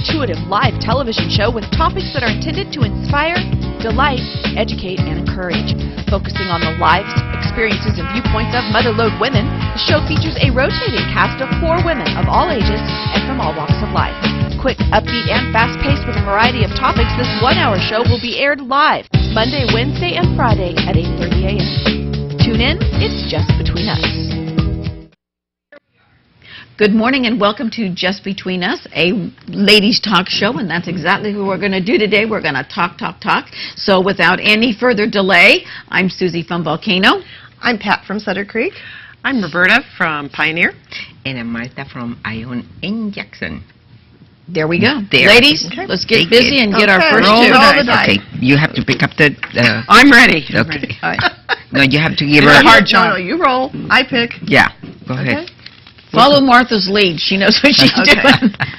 intuitive live television show with topics that are intended to inspire, delight, educate, and encourage. Focusing on the lives, experiences, and viewpoints of motherlode women, the show features a rotating cast of 4 women of all ages and from all walks of life. Quick, upbeat, and fast-paced with a variety of topics, this 1-hour show will be aired live Monday, Wednesday, and Friday at 8:30 a.m. Tune in, it's Just Between Us. Good morning and welcome to Just Between Us, a ladies' talk show, and that's exactly what we're going to do today. We're going to talk. So without any further delay, I'm Susie from Volcano. I'm Pat from Sutter Creek. I'm Roberta from Pioneer. And I'm Martha from Ione in Jackson. There we go. There. Ladies, let's get busy and get our first roll two. the dice. Okay, you have to pick up the... I'm ready. Okay. All right. No, you have to give her... It's a hard job. No, you roll. I pick. Yeah, go ahead. Follow Martha's lead. She knows what she's doing.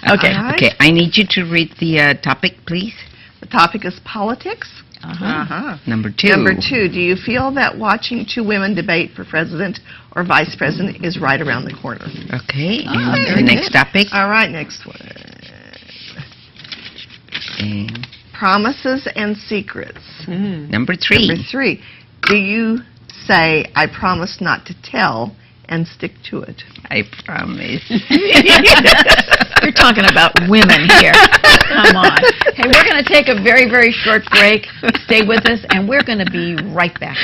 Okay. All right. Okay, I need you to read the topic, please. The topic is politics. Number 2. Number 2, do you feel that watching 2 women debate for president or vice president is right around the corner? Okay, Ah, and very the next good. topic. All right, next one. And Promises and secrets. number 3. Number 3, do you say, I promise not to tell and stick to it? I promise. You're talking about women here. Come on. Hey, we're going to take a very, very short break. Stay with us, and we're going to be right back.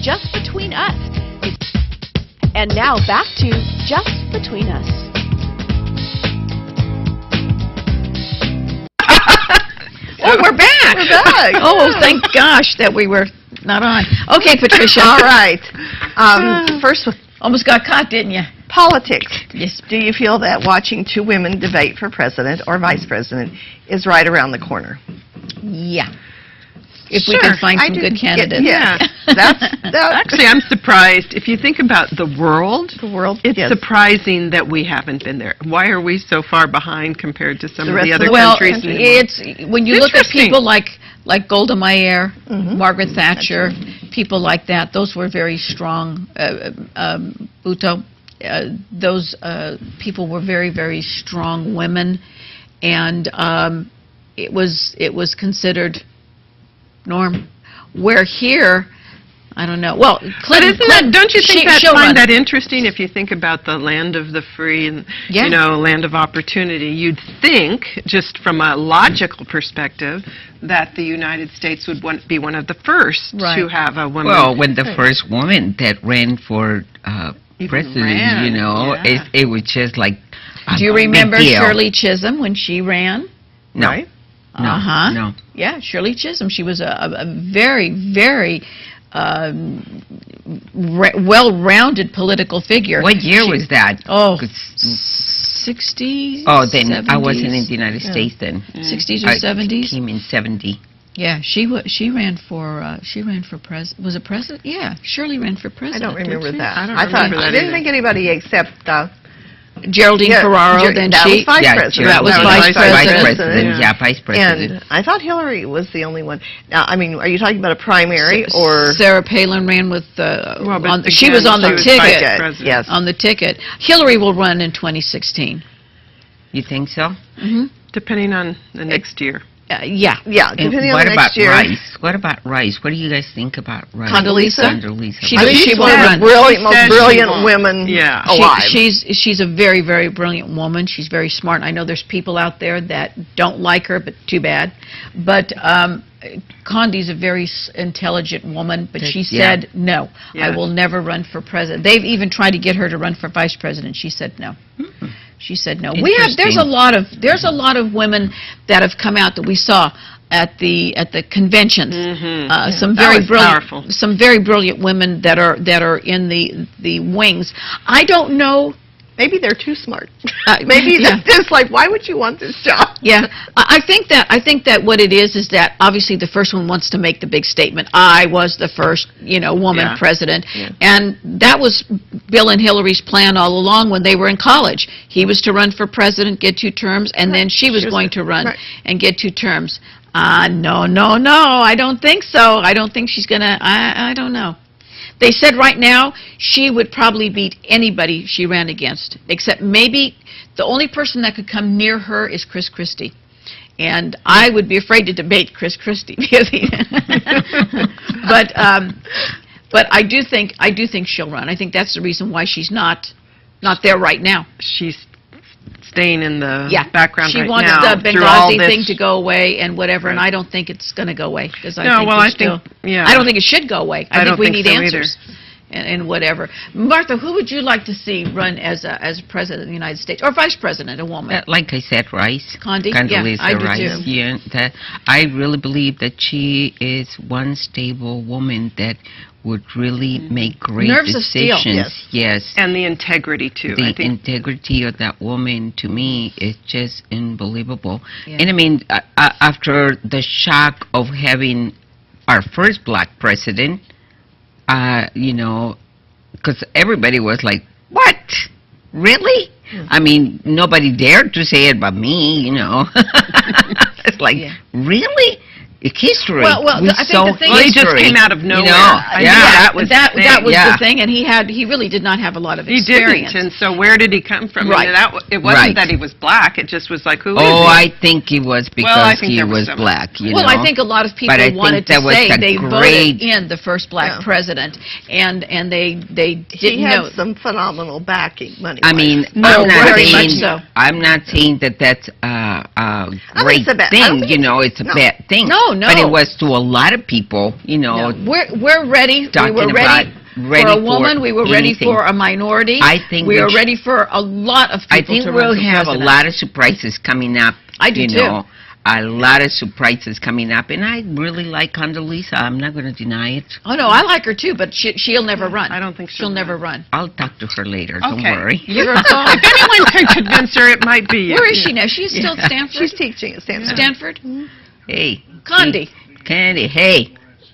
Just Between Us. And now back to Just Between Us. Oh, we're back. We're back. Oh, thank gosh that we were not on. Okay, Patricia. All right. First one, Almost got caught, didn't you? politics. Yes. Do you feel that watching 2 women debate for president or vice president is right around the corner? Yeah. If we can find I some good didn't get- candidates. Yeah, that's Actually, I'm surprised. If you think about the world, It's it's surprising that we haven't been there. Why are we so far behind compared to some The of rest the of other the Well, countries? in the world? it's when you look at Interesting. people like Golda Meir, Mhm. Margaret Thatcher, people like that. Those were very strong. Bhutto, those people were very, very strong women, and it was considered norm. Where here, I don't know. Well, But Clinton, don't you think she'll run. find that interesting if you think about the land of the free and, Yeah. land of opportunity? You'd think, just from a logical perspective, that the United States would be one of the first Right. to have a woman. Well, when the first woman that ran for Even president, ran, yeah. it was just like a Do you big remember deal. Shirley Chisholm when she ran? No, right? no, Uh-huh. no. Yeah, Shirley Chisholm. She was a very, very well-rounded political figure. What year was that? Oh, 'Cause- 60s? Oh, then I 70s? wasn't in the United States then. 60s or I 70s? came in 70. Yeah, she ran for president. Was it president? Yeah, Shirley ran for I president. don't remember didn't she? that. I don't thought remember that I didn't either. think anybody except Geraldine Ferraro, then that she. was vice Yeah, president. That was Geraldine vice president. Vice president, yeah, vice president. And I thought Hillary was the only one. Now, I mean, are you talking about a primary or Sarah Palin ran with Well, but she again, was on the she was ticket. vice president. Yes. On the ticket. Hillary will run in 2016. You think so? Mm-hmm. Depending on the next year. Yeah. Yeah, And depending on what the about next year. Rice? What about Rice? What do you guys think about Rice? Condoleezza? Condoleezza. She- I think she she's will one of run. the brilliant, She most said she brilliant won't. women Yeah. alive. She's a very, very brilliant woman. She's very smart. I know there's people out there that don't like her, but too bad. But Condi's a very intelligent woman, but she Yeah. said, no, I Yeah. will never run for president. They've even tried to get her to run for vice president. She said no. She said no. There's a lot of women that have come out that we saw at the conventions. Some That very was brilliant, powerful. some very brilliant women that are in the wings. I don't know. Maybe they're too smart. yeah. Maybe that's just like, why would you want this job? Yeah, I think that what it is that obviously the first one wants to make the big statement. I was the first, woman Yeah. president, and that was Bill and Hillary's plan all along when they were in college. He was to run for president, get 2 terms, and then she was going to run and get 2 terms. No, I don't think so. I don't think she's gonna. I don't know. They said right now she would probably beat anybody she ran against, except maybe the only person that could come near her is Chris Christie. And I would be afraid to debate Chris Christie because but I do think she'll run. I think that's the reason why she's not there right now. She's staying in the Yeah, background she right wants now the through all Benghazi this. thing to go away and whatever, and Right. I don't think it's going to go away because I No, think well, we're I still. think, yeah. I don't think it should go away. I think don't we think need so either. answers. And whatever. Martha, who would you like to see run as president of the United States or vice president, a woman? Like I said, Rice. Condi? Yeah, Condoleezza I do Rice. too. Yeah, I really believe that she is one stable woman that would really make great Nerves of steel. decisions. Yes. And the integrity, too. The I think integrity of that woman, to me, is just unbelievable. Yeah. And I mean, after the shock of having our first black president, you know, because everybody was like, what? Really? I mean, nobody dared to say it but me, you know. It's like, Yeah. really? History. Well, We I think saw the thing well, he is, just history, came out of you nowhere. know. I Yeah. think that was the thing. that was Yeah. the thing, and he really did not have a lot of He experience. didn't, and so where did he come from? Right. And it wasn't Right. that he was black. It just was like, who is Oh, he? I think it was because I think he there was was some- black, you Well, know. I think a lot of people But I think wanted to that was say a they great- voted in the first black Yeah. president, and they He didn't had know. some phenomenal backing, money. I mean, No, I'm not very saying much so. I'm not saying that that's a great it's a bad- I don't thing. think You it's- know, it's a no. bad thing. No. But it was to a lot of people. You know, we're ready. We talking were ready about ready for a woman. We were ready anything. for a minority. I think we we are sh- ready for a lot of people I think to we'll run for have a president. lot of surprises coming up. I do you too. know, a lot of surprises coming up, and I really like Condoleezza. I'm not going to deny it. Oh no, I like her too, but she'll never run. I don't think she'll she'll never run. run. I'll talk to her later. Don't Okay. worry. Give her a call. If anyone can convince her, it might be you. Where is she now? She's still at Stanford. She's teaching at Stanford. Stanford. Hey, Condi. Candy. Hey,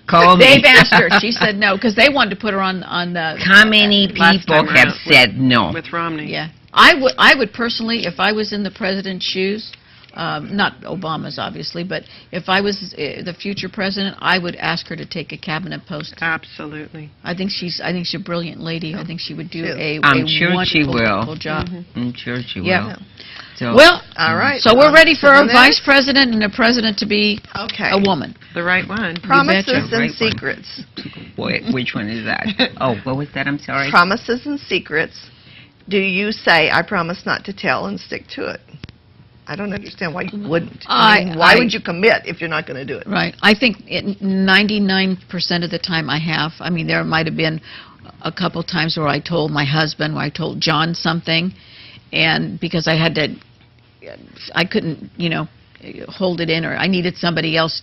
call me. They've asked her. She said no because they wanted to put her on the. How many Last people time have around said no? With Romney. Yeah, I would personally, if I was in the president's shoes, not Obama's obviously, but if I was the future president, I would ask her to take a cabinet post. Absolutely. I think she's a brilliant lady. I think she would do a I'm sure she wonderful, will. wonderful job. I'm sure she Yeah. will. So, Well, All right. so we're ready for So a the vice next- president and a president to be Okay. a woman. The right one. Promises betcha. and Right one. secrets. which one is that? Oh, what was that? I'm sorry. Promises and secrets. Do you say, I promise not to tell, and stick to it? I don't understand why you wouldn't. Why would you commit if you're not going to do it? Right. I think 99% of the time I have. I mean, there might have been a couple times where I told my husband, where I told John something, and because I couldn't, hold it in, or I needed somebody else,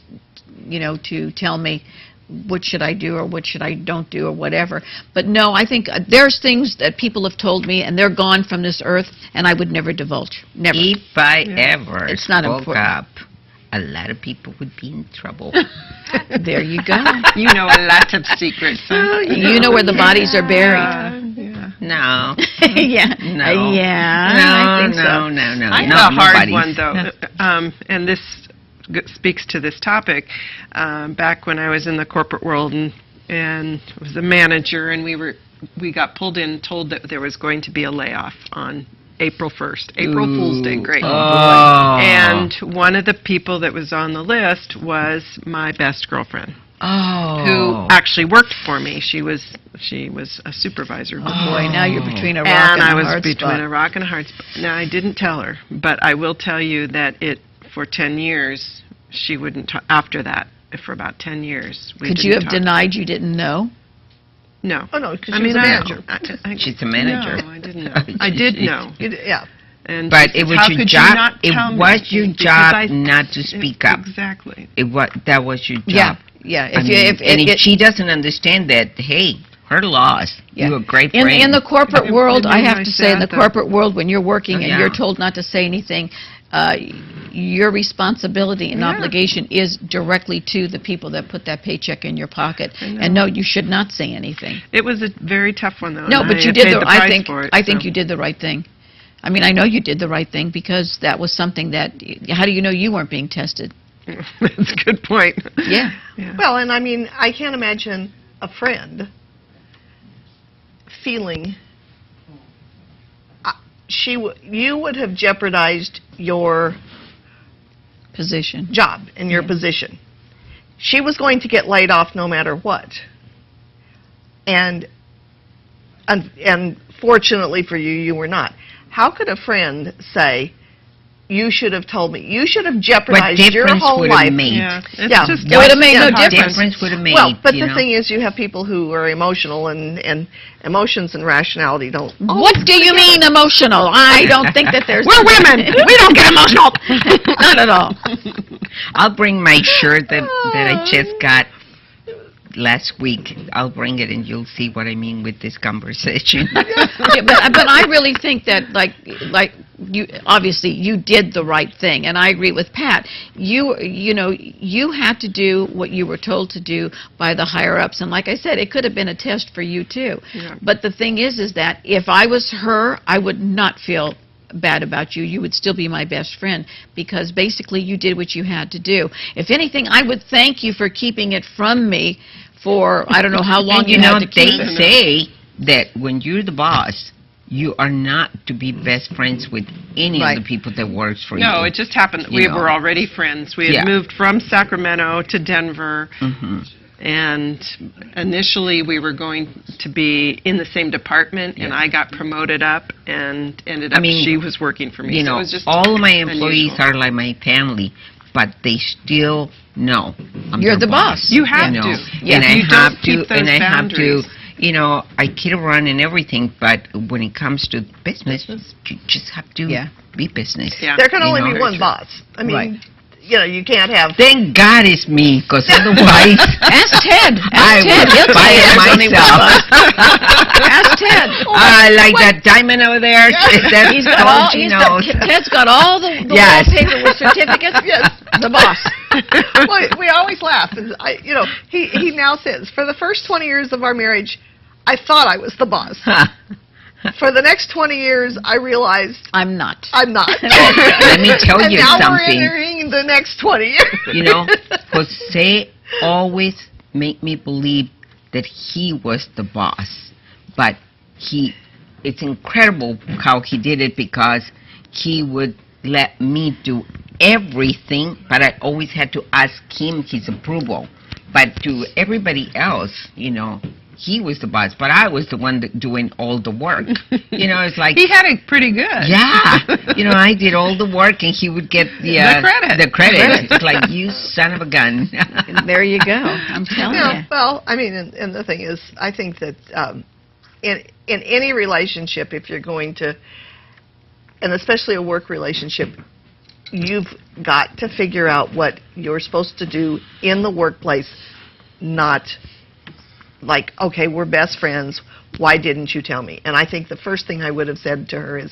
to tell me what should I do or what should I don't do or whatever. But no, I think there's things that people have told me and they're gone from this earth and I would never divulge. Never. If I ever It's not spoke important. up, a lot of people would be in trouble. There you go. You know a lot of secrets. Huh? You know where the bodies are buried. Yeah. No. Yeah. No. Yeah. No, I think so. no. I No, have a hard nobody's. one, though, and this speaks to this topic. Back when I was in the corporate world and was a manager, and we got pulled in, told that there was going to be a layoff on April 1st. April Fool's Day, great. Oh. And one of the people that was on the list was my best girlfriend, Oh. who actually worked for me. She was a supervisor before. Boy, now you're between a rock And and I a was hard between spot. a rock and a hard spot. Now, I didn't tell her, but I will tell you that for 10 years, she wouldn't talk. After that, for about 10 years, we Could you didn't have talk. denied you didn't know? No. Oh, no, because I she was mean, a manager. She's a manager. No, I didn't know. I did know. Yeah. And But she it says, was "How your could job. You not It tell me?" was your Because job not to speak up. Exactly. That was your job. Yeah. Yeah. I mean, and if she doesn't understand that, hey, her loss. Yeah. You're a great In friend. the corporate It- world, it I made have my to say, in the sad, though. corporate world, when you're working and Yeah. you're told not to say anything, your responsibility and Yeah. obligation is directly to the people that put that paycheck in your pocket. I know. And no, you should not say anything. It was a very tough one, though. No, and but I you paid did the I price think for it, I think so. you did the right thing. I mean, I know you did the right thing because that was something that. How do you know you weren't being tested? That's a good point. Yeah. Yeah. Well, and I mean, I can't imagine a friend feeling you would have jeopardized your Position. job and your position. She was going to get laid off no matter what. And fortunately for you, you were not. How could a friend say, you should have told me? You should have jeopardized your whole would life. Have made? Yeah, it's Yeah. just It would have made no Yeah, difference. Would have made? Well, but you the know? thing is, you have people who are emotional, and emotions and rationality don't. What do you mean emotional? I don't think that there's... We're women. We don't get emotional. Not at all. I'll bring my shirt that I just got last week. I'll bring it, and you'll see what I mean with this conversation. Yeah, but I really think that, like you, obviously you did the right thing, and I agree with Pat. You had to do what you were told to do by the higher ups, and like I said, it could have been a test for you too. Yeah. But the thing is that if I was her, I would not feel bad about you. You would still be my best friend, because basically you did what you had to do. If anything, I would thank you for keeping it from me for I don't know how long. And had to keep they it. say that when you're the boss, you are not to be best friends with any Right. of the people that works for you. No, it just happened that we You know. were already friends. We had Yeah. moved from Sacramento to Denver, Mhm. and initially we were going to be in the same department, and Yeah. I got promoted up, and ended up I mean, she was working for me. You so know, it was just all of my employees unusual. are like my family, but they still know I'm You're their the boss. You have know. to. Yeah. And I You don't have keep to, and those I have to. boundaries. You know, I kid around and everything, but when it comes to business, you just have to Yeah. be business. Yeah. There can You only know. be one boss. I mean, Right. you can't have. Thank God it's me, because otherwise Ask Ted. I Ask Ted. would He'll tell buy you it there's only one myself. boss. Ask Ted. Like that diamond over there. That He's got all. she He's knows. got, Ted's got all the Yes. wallpaper with certificates. Yes. The boss. Well, we always laugh. And he now says, for the first 20 years of our marriage, I thought I was the boss. For the next 20 years, I realized I'm not. I'm not. Let me tell and you now we're something. entering the next 20 years. You know, Jose always made me believe that he was the boss. But it's incredible how he did it, because he would let me do everything, but I always had to ask him his approval. But to everybody else, he was the boss, but I was the one doing all the work. It's like... He had it pretty good. Yeah. I did all the work, and he would get the credit. The credit. It's like, you son of a gun. There you go. I'm telling you. Well, I mean, and the thing is, I think that in any relationship, if you're going to, and especially a work relationship, you've got to figure out what you're supposed to do in the workplace, not like, okay, we're best friends, why didn't you tell me? And I think the first thing I would have said to her is,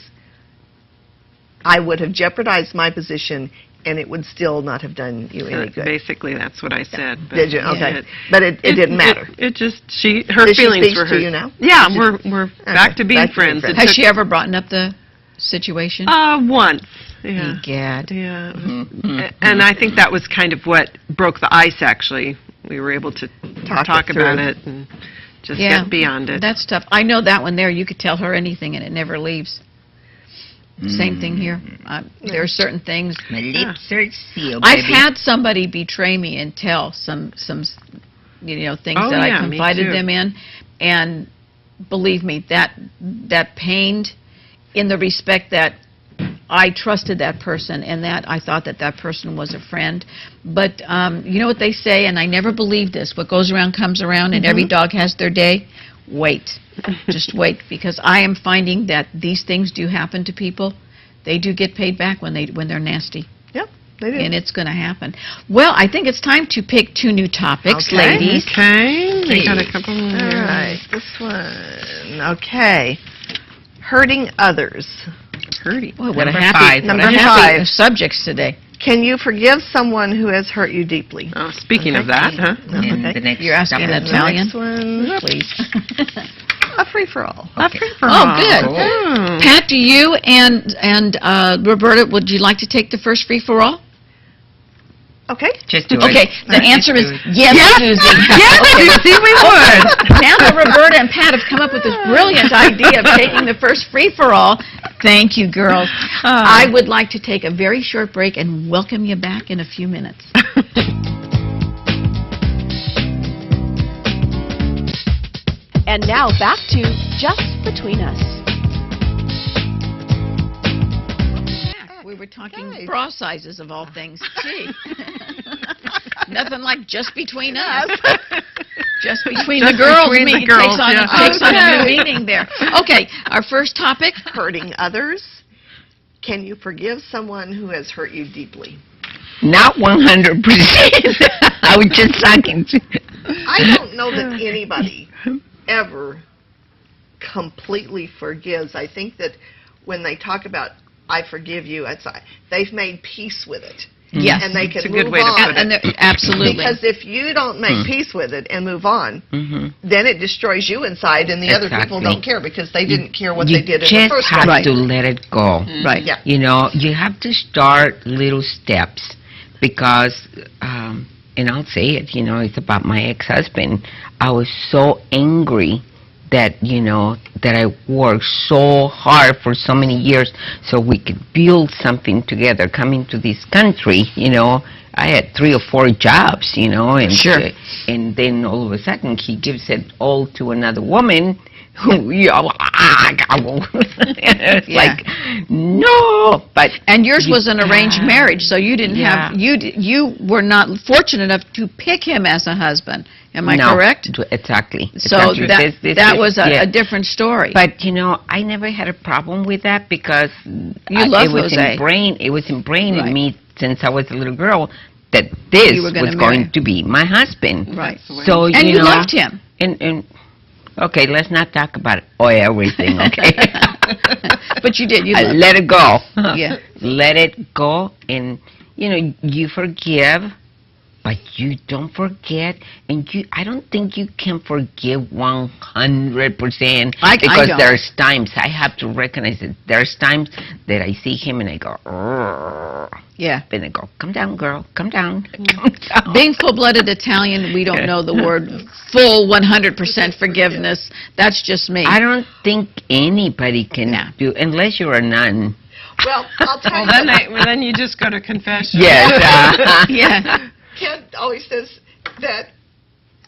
I would have jeopardized my position, and it would still not have done you any good. Basically, that's what I said. But Did you? Okay. it- But it didn't matter. It just her Does she feelings speak were to hurt. you now? Yeah, Does we're back to being back to being friends. friends. It Has took- she ever brought up the situation? Once. Yeah. Egad. Yeah. Mhm. And I think that was kind of what broke the ice, actually. We were able to talk it about through. it and just Yeah. get beyond it. That's tough. I know that one there. You could tell her anything, and it never leaves. Same thing here. There are certain things. My lips are sealed, I've baby. had somebody betray me and tell some things Oh, that yeah, I me confided too. them in, and believe me, that pained, in the respect that I trusted that person and that I thought that person was a friend. But you know what they say, and I never believed this, what goes around comes around, and every dog has their day. Wait. Just wait, because I am finding that these things do happen to people. They do get paid back when they're nasty, Yep, they do. and it's going to happen. Well, I think it's time to pick 2 new topics, Okay. ladies. Okay. We got a couple more. All right, this one. Okay. Hurting others. Hurting. Boy, what a Number happy, 5. Number what a happy 5. subjects today. Can you forgive someone who has hurt you deeply? Oh, speaking of that, huh? And Okay. the next You're asking topic. an Italian? Next one. Please. A free-for-all. A free-for-all. Oh, good. Oh. Pat, do you and Roberta, would you like to take the first free-for-all? Okay. Just do Okay, it. the answer is yes, Susie. Yes, Susie, we would. Now that Roberta and Pat have come up with this brilliant idea of taking the first free-for-all, thank you, girls. I would like to take a very short break and welcome you back in a few minutes. And now back to Just Between Us. We were talking Nice. bra sizes of all things. Gee. Nothing like just between us. Just between Just the girls. between the It girls, takes on, yeah. takes on a new Okay. meaning there. Okay, our first topic. Hurting others. Can you forgive someone who has hurt you deeply? Not 100%. I was just talking to... I don't know that anybody ever completely forgives. I think that when they talk about I forgive you, they've made peace with it. Yes. And they can It's a good move way to on. put it. And absolutely. Because if you don't make peace with it and move on, Mhm. then it destroys you inside, and the other people Exactly. don't care because they didn't care what You they did in just the first have place. to let it go. Right. Yeah. You know, you have to start little steps because, and I'll say it, you know, it's about my ex-husband. I was so angry that, you know, that I worked so hard for so many years so we could build something together. Coming to this country, you know, I had 3 or 4 jobs, you know, and Sure. And then all of a sudden he gives it all to another woman who, you know, it's Yeah. like, no, but And yours was an arranged marriage, so you didn't Yeah. have you were not fortunate enough to pick him as a husband. Am I no, correct? Exactly. So Exactly. that This was yeah. a different story. But you know, I never had a problem with that because love it was Jose. ingrained. It was ingrained Right. in me since I was a little girl that this You were gonna was marry going him. to be my husband. Right. So And you know, loved him. And okay, let's not talk about everything. Okay. But you did. You I loved let it go. Yeah. Let it go, and you know, you forgive, but you don't forget, and I don't think you can forgive 100%. I because don't. there's times I have to recognize it. There's times that I see him and I go, "Urgh." Yeah. Then I go, come down, girl, come down, come down. Being full-blooded Italian, we don't know the word full 100% forgiveness. That's just me. I don't think anybody can No. do, unless you're a nun. Well, I'll tell Well, you. then you just go to confession. Yes. Yeah. Ken always says that,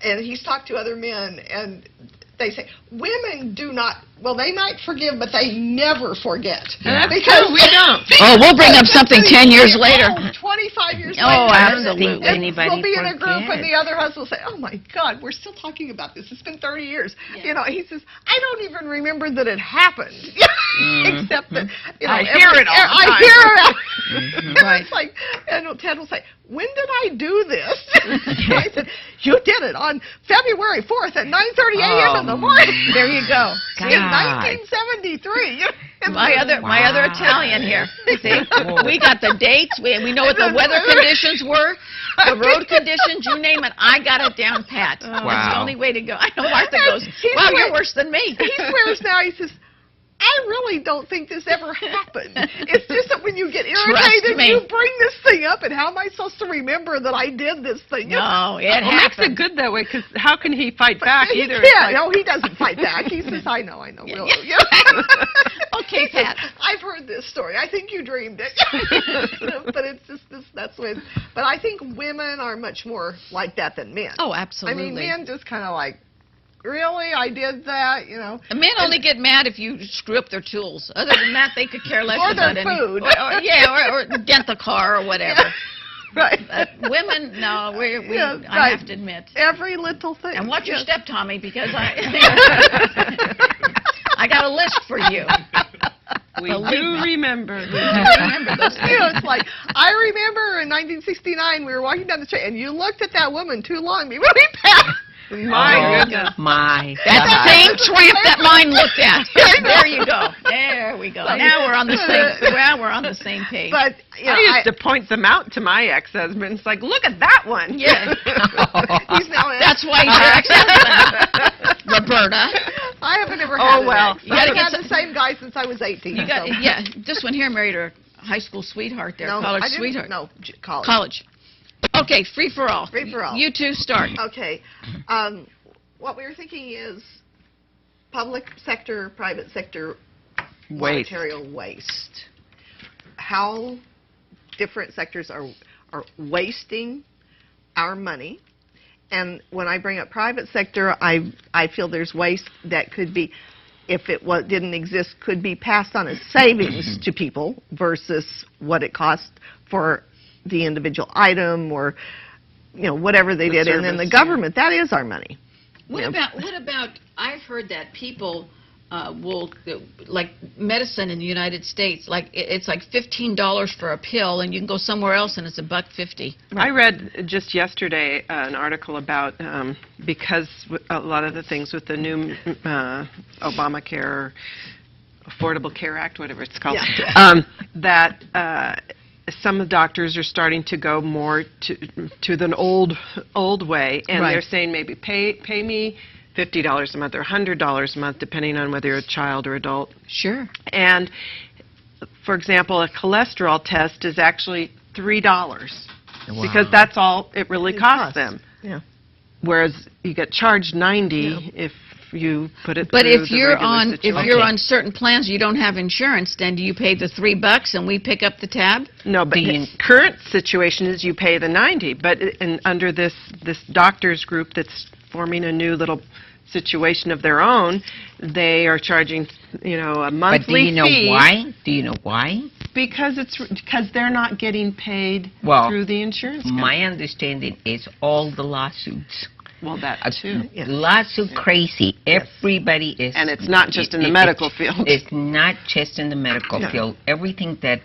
and he's talked to other men, and they say women do not. Well, they might forgive, but they never forget. Yeah. Because we don't. Oh, we'll bring up something 10 years later. Oh, 25 years Oh, later. absolutely. and Anybody we'll be in a group, forget. and the other husband will say, "Oh my God, we're still talking about this. It's been 30 years." You know, he says, "I don't even remember that it happened, except that you know, I hear it all the I time. hear it." Right. It's like, and Ted will say, "When did I do this?" I said, "You did it on February 4th at 9:30 a.m. in the morning." There you go. In God. 1973. My other Italian here. See, we got the dates. We know what the weather conditions were, the road conditions. You name it, I got it down pat. That's the Wow. only way to go. I know Martha goes, He "Wow, swears- you're worse than me." He swears now. He says, "I really don't think this ever happened. It's just that when you get irritated, me. you bring this thing up, and how am I supposed to remember that I did this thing?" No, it Well, makes it happened. good that way, because how can he fight back He either? can't. It's like- No, he doesn't fight back. He says, "I know. Yeah. Really." You know? Okay, He says, Pat. "I've heard this story. I think you dreamed it." But it's just this. That's when. But I think women are much more like that than men. Oh, I absolutely. mean, men just kind of like, "Really, I did that," you know. Men only get mad if you screw up their tools. Other than that, they could care less Or their about any. food. Or dent the car or whatever. Right. Women, no, we Yeah, I right. have to admit. Every little thing. And watch your Yes. step, Tommy, because I got a list for you. We Believe do me. remember. Remember those You know, it's like, I remember in 1969 we were walking down the street and you looked at that woman too long before we passed. My goodness. My That's the God. same tramp that mine looked at. There you go. There we go. Now we're on the same. Well, we're on the same page. But you know, I used to point them out to my ex-husband. It's like, look at that one. Yeah. he's now in. That's why he's your ex-husband, Roberta. I haven't ever had Oh, well. an ex. You gotta I've get had some- the same guy since I was 18. You got so. yeah. This one here married her high school sweetheart there, No, college I didn't- sweetheart, No, college. college. Okay, free for all. Free for all. You two start. Okay. What we were thinking is public sector, private sector Waste. monetary waste. How different sectors are wasting our money. And when I bring up private sector, I feel there's waste that could be, if it didn't exist, could be passed on as savings to people versus what it cost for the individual item or, whatever they did. And then the service, government, that is our money. What about, I've heard that people will, like medicine in the United States, like it's like $15 for a pill, and you can go somewhere else and it's $1.50. I read just yesterday an article about because a lot of the things with the new Obamacare, Affordable Care Act, whatever it's called, that some of the doctors are starting to go more to the old way, and they're saying maybe pay me $50 a month or $100 a month, depending on whether you're a child or adult. Sure. And, for example, a cholesterol test is actually $3 because that's all it really costs them. Yeah. Whereas you get charged $90 if you put it But through if you're on situation. if you're on certain plans, you don't have insurance. Then do you pay the $3 and we pick up the tab? No, but the current situation is you pay the $90. But under this doctors group that's forming a new little situation of their own, they are charging, a monthly fee. But do you know why? Do you know why? Because they're not getting paid through the insurance company. My understanding is all the lawsuits. Well, that too. Lawsuit crazy. Everybody is. And it's not just in the medical field. It's not just in the medical field. Everything that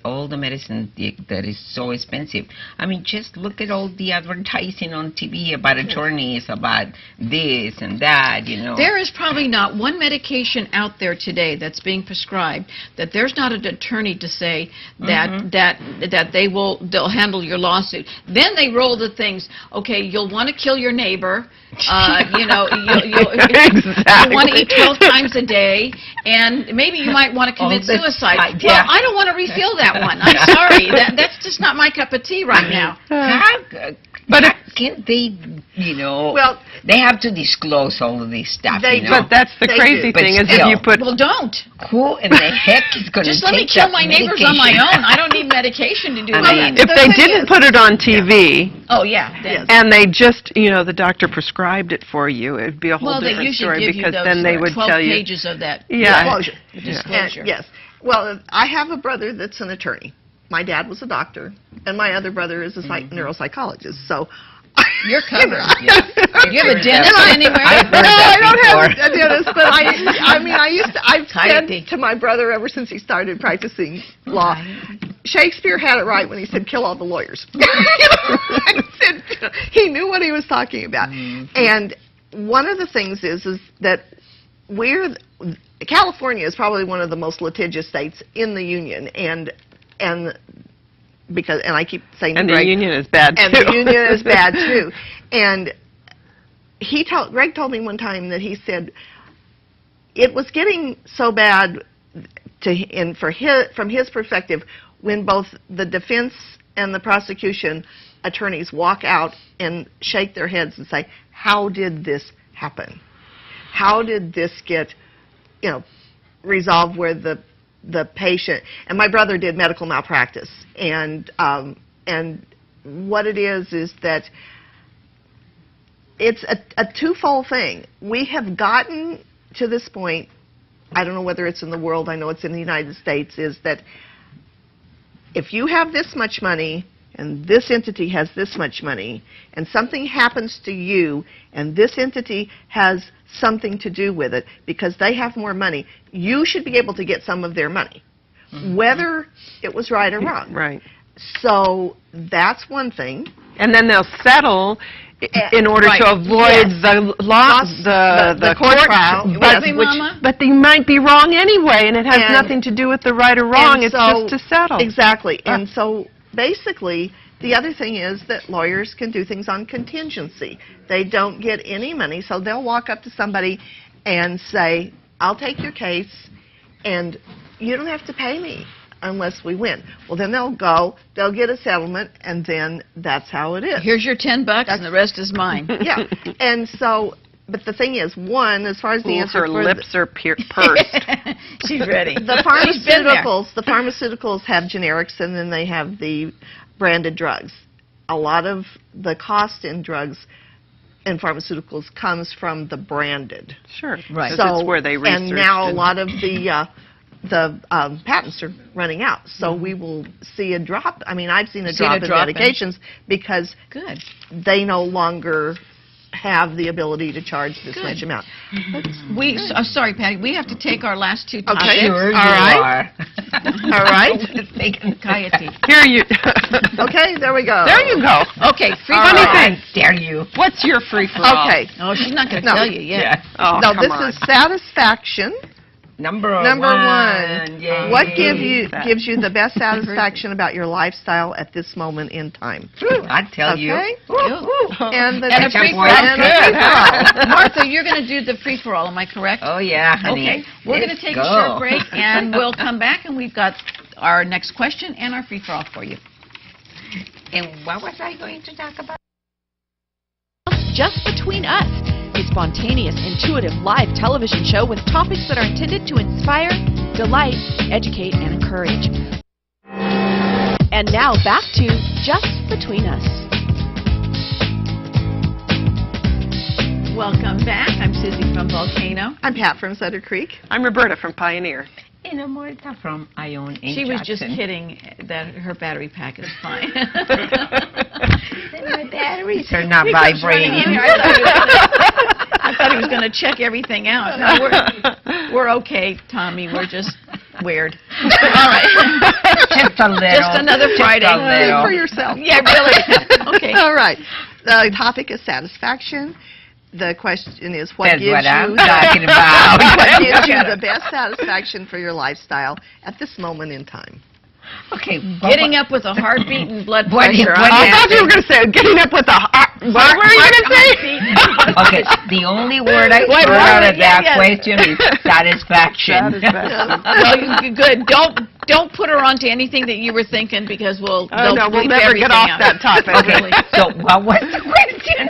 all the medicine that is so expensive. I mean, just look at all the advertising on TV about attorneys, about this and that, There is probably not one medication out there today that's being prescribed that there's not an attorney to say that that they'll handle your lawsuit. Then they roll the things. Okay, you'll want to kill your neighbor. You want to eat 12 times a day, and maybe you might want to commit suicide. Well, I don't want to refill that one. I'm sorry. That's just not my cup of tea right now. But can't they, Well, they have to disclose all of this stuff, But that's the crazy thing is if you put... Well, don't. Who in the heck is going to just let me kill my neighbors on my own. I don't need medication to do that. If they didn't put it on TV... Oh, yeah. Then. And they just, the doctor prescribed it for you, it would be a whole different they usually story give because you those then they would 12 tell you... pages of that And, disclosure. yes. Well, I have a brother that's an attorney. My dad was a doctor, and my other brother is a neuropsychologist. So you're covered. Do you have a dentist anywhere? I don't have a dentist, but I've said to my brother ever since he started practicing law, Shakespeare had it right when he said, kill all the lawyers. He knew what he was talking about. And one of the things is that California is probably one of the most litigious states in the union, and I keep saying the union is bad too. And the union is bad too. And Greg told me one time that he said it was getting so bad from his perspective when both the defense and the prosecution attorneys walk out and shake their heads and say, how did this happen? How did this get resolved where the patient, and my brother did medical malpractice, and what it is that it's a twofold thing. We have gotten to this point, I don't know whether it's in the world, I know it's in the United States, is that if you have this much money and this entity has this much money and something happens to you and this entity has something to do with it because they have more money, you should be able to get some of their money, whether it was right or wrong. Right. So that's one thing. And then they'll settle in order to avoid the court trial. But they might be wrong anyway, and it has nothing to do with the right or wrong. It's just to settle. Exactly. And so basically, the other thing is that lawyers can do things on contingency. They don't get any money, so they'll walk up to somebody and say, I'll take your case, and you don't have to pay me. unless we win. Well, then they'll get a settlement, and then that's how it is. Here's your $10, and the rest is mine. Yeah, and so, but the thing is, one, as far as the answer her for lips are pursed. She's ready. the pharmaceuticals have generics, and then they have the branded drugs. A lot of the cost in drugs and pharmaceuticals comes from the branded. Sure, right. So it's where they researched. And now a lot of the patents are running out, so we will see a drop. I mean, I've seen a drop in medications because Good. they no longer have the ability to charge this much amount. Sorry, Patty. We have to take our last two topics. Okay. Sure, All right. All right. Coyote. Here you. Okay, there we go. There you go. Okay, free All for all. right. Dare you? What's your free for all? Okay. Oh, she's not going to No. tell you yet. Oh, No, come this on. is satisfaction. Number Number one. Yay. What gives you the best satisfaction about your lifestyle at this moment in time? I tell you. Okay. Ew. And the And a That's free for point. all. and a free for all. Martha, you're going to do the free for all. Am I correct? Oh yeah, honey. Okay, we're going to Let's take go. a short break, and we'll come back, and we've got our next question and our free for all for you. And what was I going to talk about? Just Between Us, a spontaneous, intuitive live television show with topics that are intended to inspire, delight, educate, and encourage. And now back to Just Between Us. Welcome back. I'm Susie from Volcano. I'm Pat from Sutter Creek. I'm Roberta from Pioneer. And Amorita from Ione and She was just Jackson. kidding that her battery pack is fine. My batteries are not vibrating. I thought he was going to check everything out. No, we're okay, Tommy. We're just weird. All right. Just a little. Just another Friday. Just a little. Speak for yourself. Yeah, really. Okay. All right. The topic is satisfaction. The question is, what That's gives what I'm you talking about. what gives you the best satisfaction for your lifestyle at this moment in time? Okay. Getting up with a heartbeat and blood What- pressure. what I thought you were going to say getting up with a heart. What were you going to say? Okay, the only word I Wait, heard wait, out of yeah, that yeah. question is satisfaction. Well, good. Don't put her onto anything that you were thinking because Oh, they'll no, we'll bleep never everything get off out. that topic. Okay, so what was the question?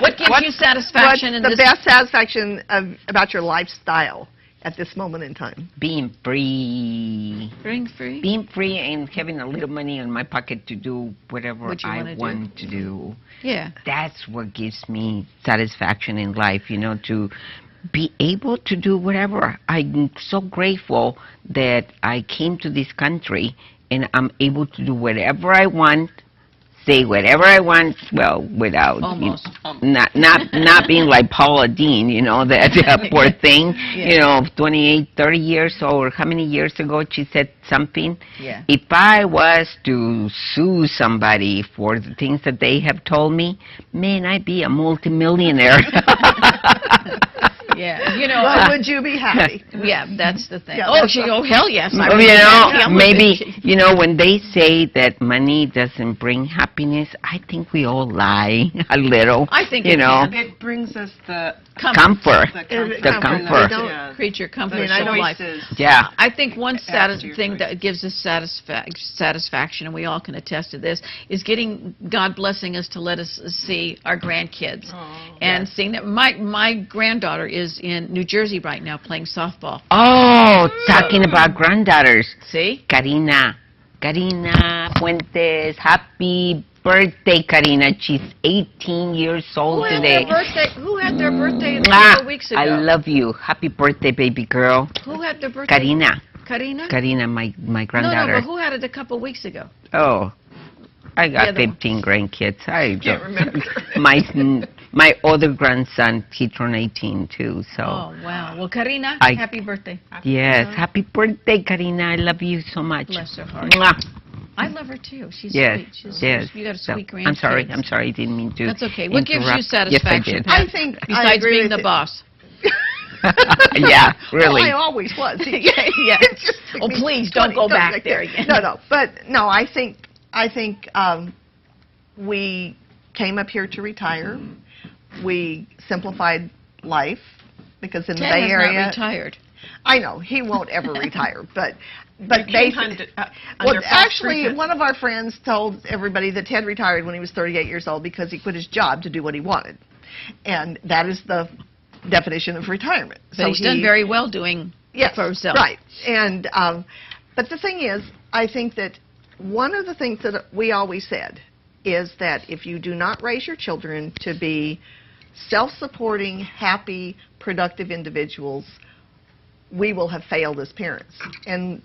What gives you satisfaction What's in the this? best satisfaction about your lifestyle at this moment in time? Being free. Being free? Being free and having a little money in my pocket to do whatever What you I wanna do. want to do. Yeah. That's what gives me satisfaction in life, to be able to do whatever. I'm so grateful that I came to this country and I'm able to do whatever I want, say whatever I want, well, without Almost. not being like Paula Dean, that poor thing, Yeah. 28, 30 years or how many years ago she said something. Yeah. If I was to sue somebody for the things that they have told me, man, I'd be a multimillionaire. Yeah. Well, would you be happy? Yeah, that's the thing. Yeah, Oh, that's hell yes. I Oh, would be happy. I would maybe, be. when they say that money doesn't bring happiness, I think we all lie a little. I think it can. It brings us the comfort. The comfort. Don't Creature comfort. I mean, I of don't- life. Yeah. I think one Adds to your thing that choices. gives us satisfaction, and we all can attest to this, is getting God blessing us to let us see our grandkids, and seeing that my granddaughter is in New Jersey right now playing softball. Oh, talking about granddaughters. See? Karina Fuentes, happy birthday, Karina. She's 18 years old today. Who had their birthday a Mwah. couple weeks ago? I love you. Happy birthday, baby girl. Who had their birthday? Karina, No, my no, granddaughter. but who had it a couple weeks ago? Oh, I got Yeah, the- 15 grandkids. I Can't remember. My other grandson, he turned 18 too. So Oh, wow. Well, Karina, I- happy birthday. yes, happy birthday, Karina. I love you so much. Bless her heart. Mwah. I love her too. She's Yes, sweet. She's yes. You got a So, sweet grandkid. I'm sorry. I didn't mean to. That's okay. What gives you interrupt. satisfaction, Yes, Pat? I think I Besides agree being with the you. boss. Yeah, really. Well, I always was. Yeah. It just took Oh, me please, don't 20 go don't back get there again. No, but no, I think we came up here to retire. We simplified life because in the Ted Bay has Area, not retired. I know he won't ever retire, but but You came basically, under false actually, pretense. one of our friends told everybody that Ted retired when he was 38 years old because he quit his job to do what he wanted, and that is the definition of retirement. But he's done very well doing for himself. Right. And but the thing is, I think that one of the things that we always said is that if you do not raise your children to be self-supporting, happy, productive individuals, we will have failed as parents. And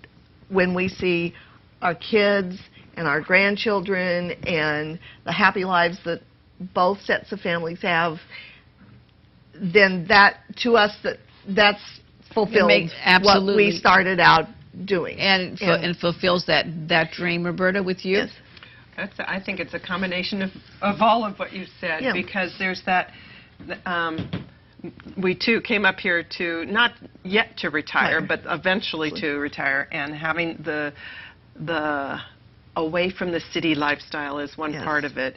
when we see our kids and our grandchildren and the happy lives that both sets of families have, then that, to us, that's fulfilled what we started out doing. And it fulfills that dream, Roberta, with you? Yes. I think it's a combination of all of what you said, because there's that, we too came up here to, not yet to retire, but eventually to retire, and having the away from the city lifestyle is one part of it.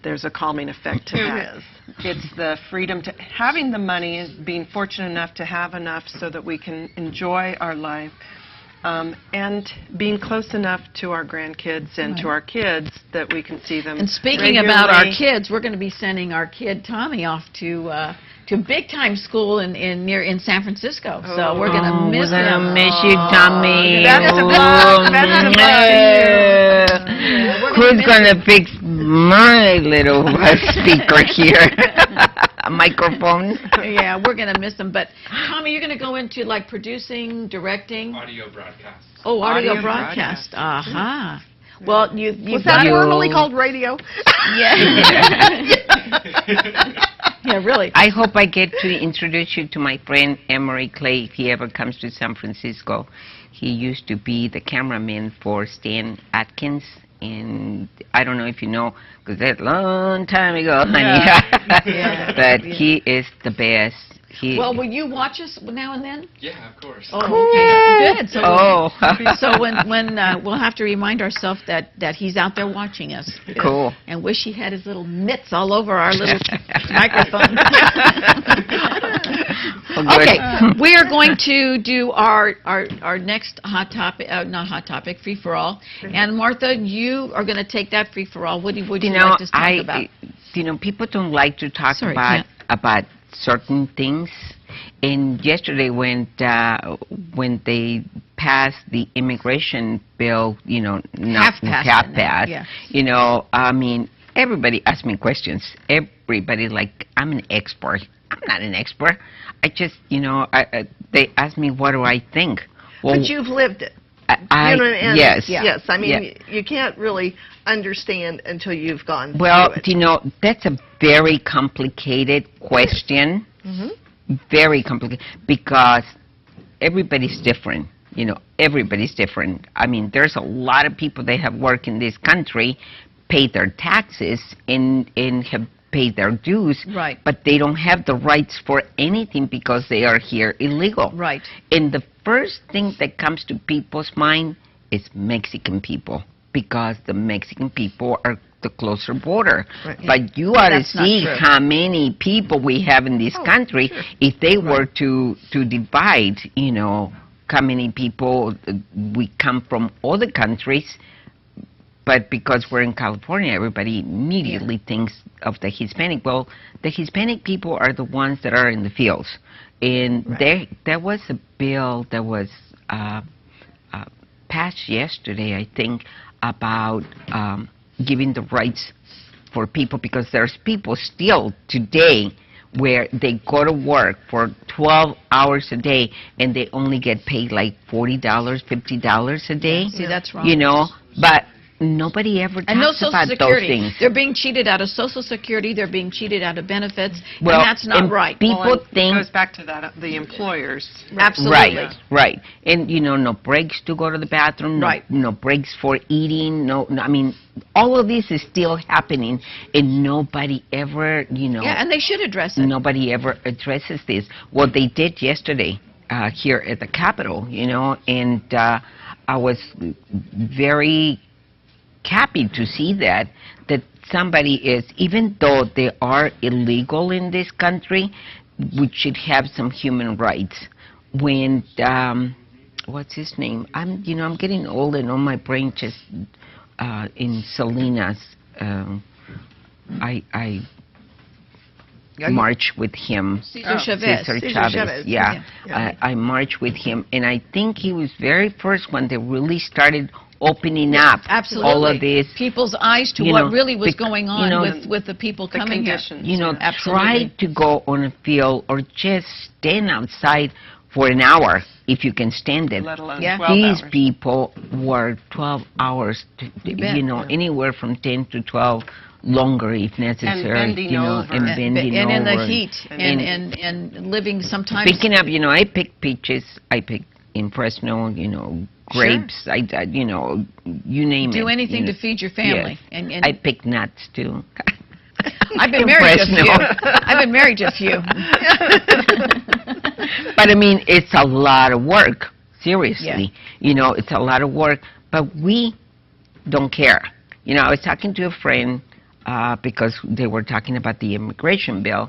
There's a calming effect to that. It's the freedom to having the money, is being fortunate enough to have enough so that we can enjoy our life, and being close enough to our grandkids and to our kids that we can see them. And speaking about our kids, we're going to be sending our kid Tommy off to big time school in San Francisco. So we're going to miss him. We're going to miss you, Tommy. Who's going to fix my little speaker here? A microphone? Yeah, we're going to miss him. But, Tommy, you're going to go into, like, producing, directing? Audio broadcast. Oh, audio broadcast. Aha. Well, you've Was that formerly called radio? Yeah. Yeah, really. I hope I get to introduce you to my friend Emery Clay if he ever comes to San Francisco. He used to be the cameraman for Stan Atkins, and I don't know if you know, because that's a long time ago, honey. Yeah. But he is the best. Well, will you watch us now and then? Yeah, of course. Oh, okay. Good. So so when we'll have to remind ourselves that he's out there watching us. Cool. And wish he had his little mitts all over our little microphone. Okay, we are going to do our next hot topic, not hot topic, free for all. And Martha, you are going to take that free for all. What do you like to talk about? You know, people don't like to talk about certain things. And yesterday, when they passed the immigration bill, you know, half passed, you know, I mean, everybody asked me questions. Everybody, like, I'm an expert. I'm not an expert. I just, you know, they asked me, what do I think? Well, but you've lived it. Yes. Yes. I mean, you can't really understand until you've gone through it. You know, that's a very complicated question. Very complicated, because everybody's different. You know, everybody's different. I mean, there's a lot of people that have worked in this country, paid their taxes, and have paid their dues, right? But they don't have the rights for anything because they are here illegal, right? And the first thing that comes to people's mind is Mexican people, because the Mexican people are the closer border. Right. But you ought to see how many people we have in this country. Sure. If they were to divide, you know, how many people we come from other countries. But because we're in California, everybody immediately thinks of the Hispanic. Well, the Hispanic people are the ones that are in the fields. And there was a bill that was passed yesterday, I think, about giving the rights for people, because there's people still today where they go to work for 12 hours a day and they only get paid like $40, $50 a day. See, that's wrong. You know, but nobody ever talks about those things. They're being cheated out of Social Security. They're being cheated out of benefits. Well, and that's not right. People think it goes back to that, the employers. Absolutely. Right. And, you know, no breaks to go to the bathroom. No breaks for eating. No, I mean, all of this is still happening, and nobody ever, you know. Yeah, and they should address it. Nobody ever addresses this. Well, they did yesterday here at the Capitol, you know, and I was very happy to see that somebody is, even though they are illegal in this country, we should have some human rights. When what's his name? I'm getting old and on my brain just in Salinas. I march with him. Cesar Chavez. Cesar Cesar Chavez. Chavez. Yeah. Yeah. I march with him, and I think he was very first one that really started opening up Absolutely. all of this. People's eyes to You what know, really was going on you know, with the people the coming here. conditions. Try to go on a field or just stand outside for an hour if you can stand it. Let alone Yeah. 12 These hours. people were 12 hours, bet. anywhere from 10 to 12 longer if necessary. bending over. And bending and in the over. heat and living sometimes. Speaking of, I pick peaches. I pick in Fresno, grapes. I you name it. do anything to feed your family. Yes. And I pick nuts too. I've been in married to a Fresno. few. I've been married to a few. But I mean, it's a lot of work. Seriously, it's a lot of work. But we don't care. I was talking to a friend because they were talking about the immigration bill,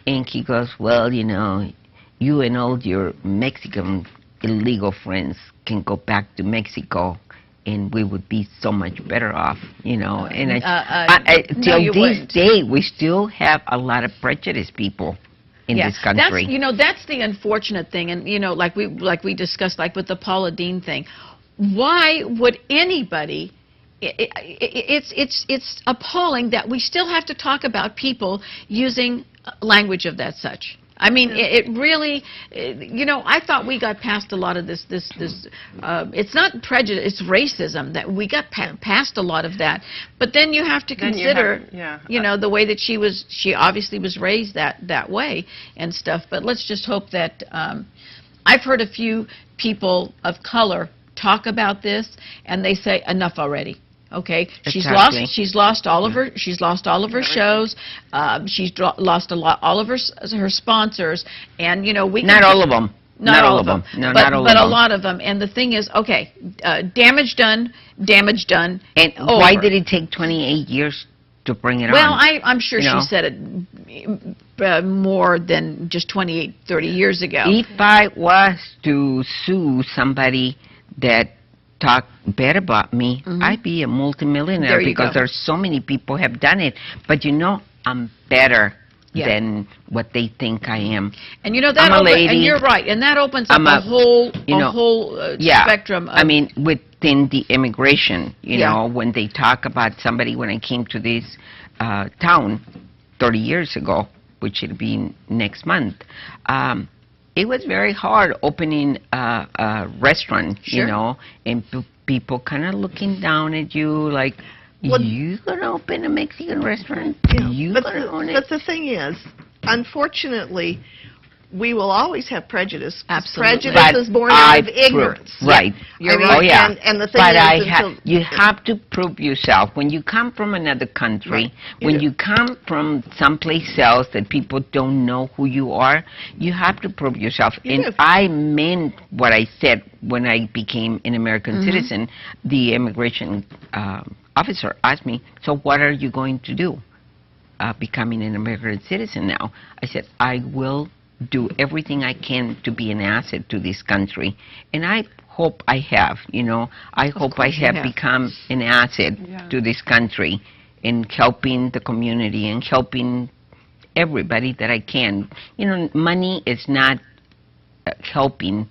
and he goes, "Well, you and all your Mexican illegal friends can go back to Mexico, and we would be so much better off." And no, till you this wouldn't. day, we still have a lot of prejudiced people in this country. That's the unfortunate thing, and like we discussed, like with the Paula Dean thing. Why would anybody? It's appalling that we still have to talk about people using language of that such. I mean, it really, I thought we got past a lot of this, it's not prejudice, it's racism, that we got past a lot of that. But then you have to consider, the way that she obviously was raised that way and stuff. But let's just hope that, I've heard a few people of color talk about this, and they say, enough already. Okay, Exactly. she's lost all of her shows. She's lost all of her sponsors, and we Not all of them. Not all of them. No, but, not all of but them. a lot of them. And the thing is, okay, damage done. And over. why did it take 28 years to bring it Well, on? I'm sure she said it more than just 28, 30 years ago. If I was to sue somebody that talk bad about me, I'd be a multimillionaire There you because go. there's so many people have done it. But I'm better than what they think I am. And that I'm a lady. and you're right, and that opens up a whole spectrum of, I mean, within the immigration, when they talk about somebody, when I came to this town 30 years ago, which will be next month, it was very hard opening a restaurant, and people kind of looking down at you like, you gonna open a Mexican restaurant? You gonna own it? But the thing is, unfortunately, we will always have prejudice. Absolutely. Prejudice is born out of ignorance. Right. You're Oh, yeah. And the thing But is, you have to prove yourself. When you come from another country, when you come from someplace else that people don't know who you are, you have to prove yourself. And I meant what I said when I became an American citizen. The immigration officer asked me, so what are you going to do becoming an American citizen now? I said, I will do everything I can to be an asset to this country. And I hope I have, I hope I have become an asset to this country in helping the community and helping everybody that I can. Money is not helping.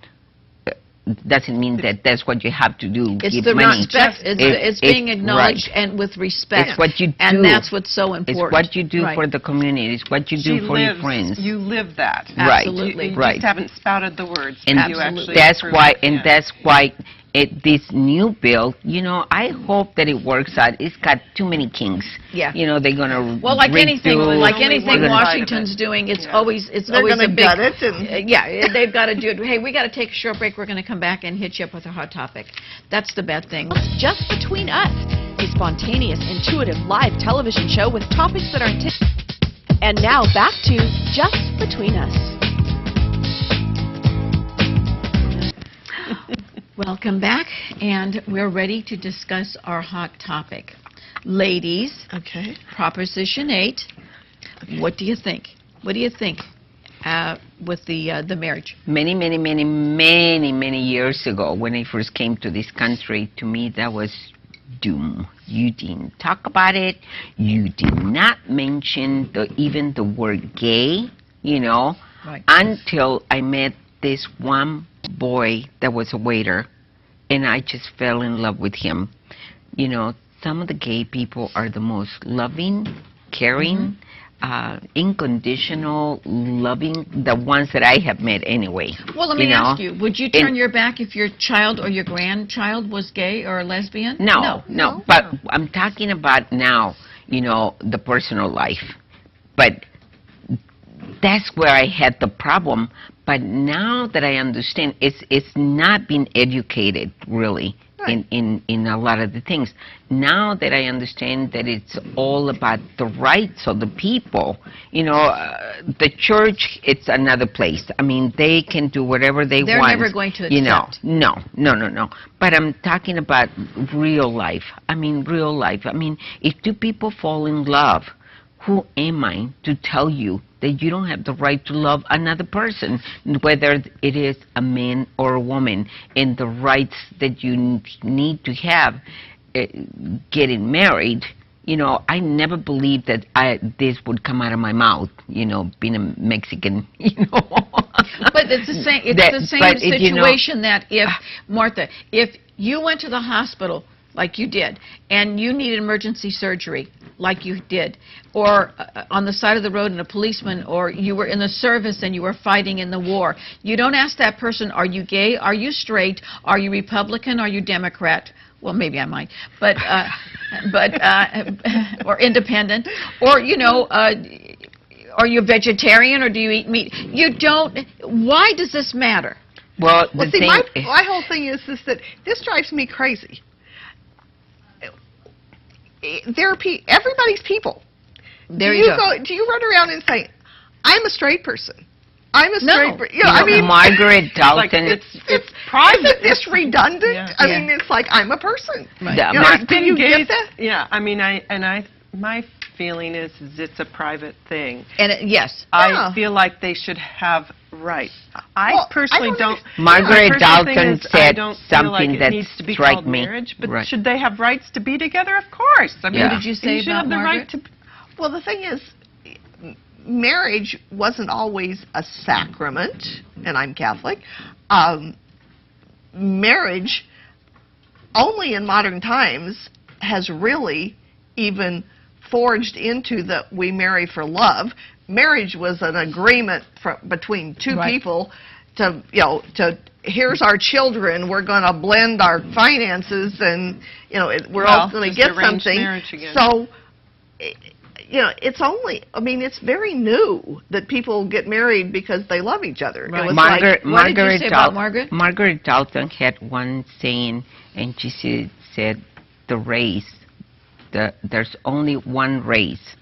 Doesn't mean that that's what you have to do. it's give the money. respect. It's being acknowledged right. and with respect. It's what you do. And that's what's so important. It's what you do for the community. It's what you do for your friends. You live that. Right. Absolutely. You Right. just haven't spouted the words. And you actually that's prove why, it. and that's why this new bill, I hope that it works out. It's got too many kinks. Yeah. They're gonna like anything Only one side Washington's of it. doing, it's always they're always going a to big. gut it. And They've got to do it. Hey, we got to take a short break. We're going to come back and hit you up with a hot topic. That's the bad thing. Just Between Us, a spontaneous, intuitive live television show with topics that are intended. And now back to Just Between Us. Welcome back, and we're ready to discuss our hot topic. Ladies, okay. Proposition 8, what do you think? What do you think? with the marriage? Many, many, many, many, many years ago, when I first came to this country, to me that was doom. You didn't talk about it. You did not mention even the word gay, Right. until I met this one boy that was a waiter, and I just fell in love with him. Some of the gay people are the most loving, caring, unconditional, loving, the ones that I have met anyway. Well, let me ask you, would you turn your back if your child or your grandchild was gay or lesbian? No. But I'm talking about now, the personal life. But that's where I had the problem. But now that I understand, it's not been educated, really. Right. In a lot of the things. Now that I understand that it's all about the rights of the people, the church, it's another place. I mean, they can do whatever they want. They're never going to accept. No. But I'm talking about real life. I mean, real life. I mean, if two people fall in love, who am I to tell you that you don't have the right to love another person, whether it is a man or a woman, and the rights that you need to have getting married? I never believed that this would come out of my mouth, being a Mexican, But it's the same. It's the same situation that if, Martha, if you went to the hospital like you did, and you needed emergency surgery like you did, or on the side of the road and a policeman, or you were in the service and you were fighting in the war, you don't ask that person, are you gay, are you straight, are you Republican, are you Democrat? Well, maybe I might, but or independent, or are you vegetarian or do you eat meat? You don't. Why does this matter? Well, see, my whole thing is that this drives me crazy. Everybody's people. There you go. Do you run around and say, "I'm a straight person"? I'm a straight person. I mean, Margaret Dalton. It's private. Isn't this redundant? Yeah. I mean, it's like I'm a person. Right. Do you get that? Yeah. I mean, my feeling is it's a private thing. And yes, I feel like they should have rights. I personally don't. Margaret Dalton said something that needs to be struck called me. Marriage, but should they have rights to be together? Of course. I mean, what did you say about Margaret? Well, the thing is, marriage wasn't always a sacrament, and I'm Catholic. Marriage, only in modern times, has really even forged into that we marry for love. Marriage was an agreement between two people to here's our children, we're going to blend our finances, and we're all going to get something. So it's only, I mean, it's very new that people get married because they love each other. Right. It was what did you say about Margaret? Margaret Dalton had one saying, and she said, the race, there's only one race,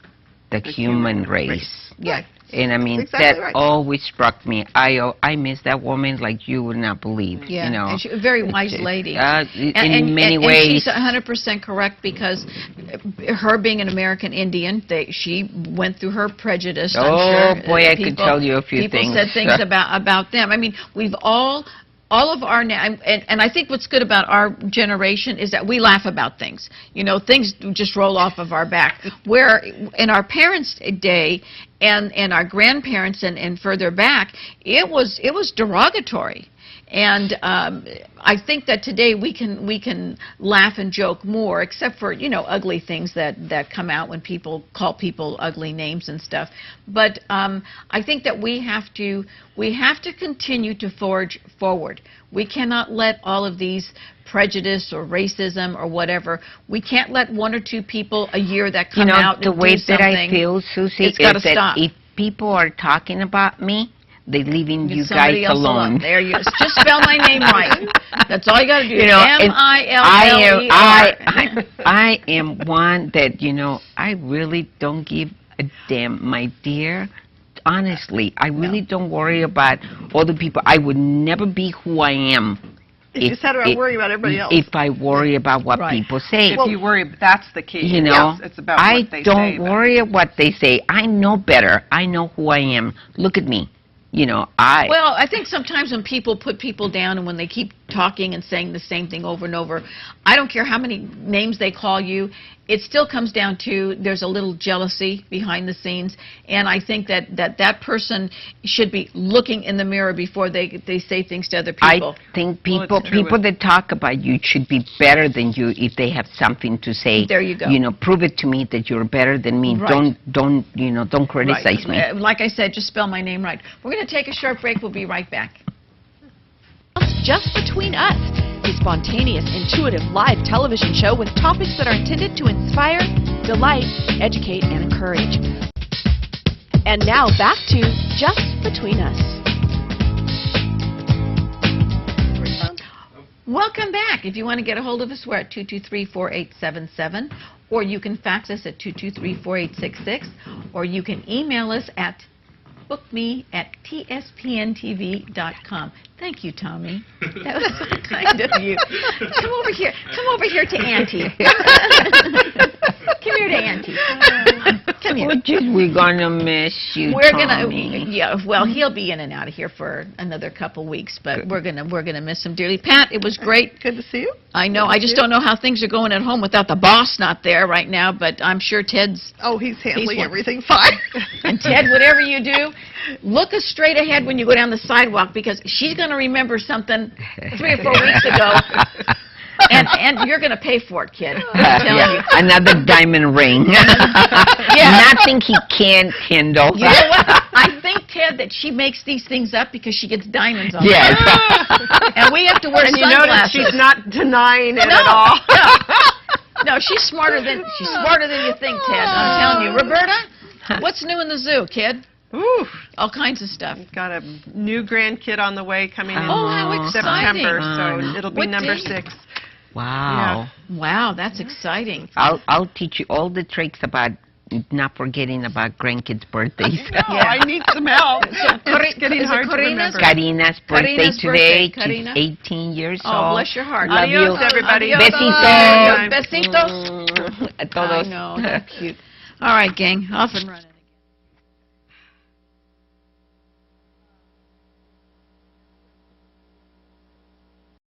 the human race. Yeah. And I mean, that always struck me. I miss that woman like you would not believe. Yeah, and she's a very wise lady. In many ways. And she's 100% correct, because her being an American Indian, she went through her prejudice. I'm sure. Boy, I could tell you a few things. People said things about them. I mean, we've all of our, and I think what's good about our generation is that we laugh about things. Things just roll off of our back. Where in our parents' day and our grandparents and further back, it was derogatory. And I think that today we can laugh and joke more, except for ugly things that come out when people call people ugly names and stuff. But I think that we have to continue to forge forward. We cannot let all of these prejudice or racism or whatever. We can't let one or two people a year that come out and do something. The way that I feel, Susie, is that stop. If people are talking about me, they're leaving you guys alone. There you just spell my name right. That's all you got to do. M-I-L-L-E-R. I am one that I really don't give a damn, my dear. Honestly, I really don't worry about other people. I would never be who I am. If you said I worry about everybody else. If I worry about what people say. If you worry, that's the key. Yes, it's about what they say. I don't worry about what they say. I know better. I know who I am. Look at me. Well, I think sometimes when people put people down and when they keep talking and saying the same thing over and over, I don't care how many names they call you, it still comes down to there's a little jealousy behind the scenes, and I think that person should be looking in the mirror before they say things to other people. I think people that talk about you should be better than you if they have something to say. There you go. Prove it to me that you're better than me. Right. Don't criticize me. Like I said, just spell my name right. We're going to take a short break. We'll be right back. Just Between Us, a spontaneous, intuitive live television show with topics that are intended to inspire, delight, educate, and encourage. And now back to Just Between Us. Welcome back. If you want to get a hold of us, we're at 223-4877, or you can fax us at 223-4866, or you can email us at bookme@tspntv.com. Thank you, Tommy. That was so kind of you. Come over here. Come over here to Auntie. Come here to Auntie. Come here. We're gonna miss you, We're Tommy. well, he'll be in and out of here for another couple weeks, but we're gonna miss him dearly. Pat, it was great. Good to see you. I know. I just don't know how things are going at home without the boss not there right now, but I'm sure Ted's. Oh, he's handling everything fine. And Ted, whatever you do, look us straight ahead when you go down the sidewalk, because she's going to remember something 3 or 4 weeks ago, and you're going to pay for it, kid. I'm telling you. Another diamond ring. Nothing he can't handle. You know what? I think, Ted, that she makes these things up because she gets diamonds on Yes. them. And we have to wear And you sunglasses. notice she's not denying it at all. No, she's smarter than you think, Ted. I'm telling you. Roberta, what's new in the zoo, kid? Ooh, All kinds of stuff. got a new grandkid on the way coming in how exciting. September, so it'll be What number date? 6. Wow. Wow, that's exciting. I'll teach you all the tricks about not forgetting about grandkids' birthdays. I need some help. It's getting is it hard to Karina's? remember. Karina's birthday Karina's today. birthday, Karina. She's 18 years Oh, old. bless your heart. Love Adios, you. everybody. Adios. Besitos. Besitos. A todos. I know, they're cute. All right, gang, off and running.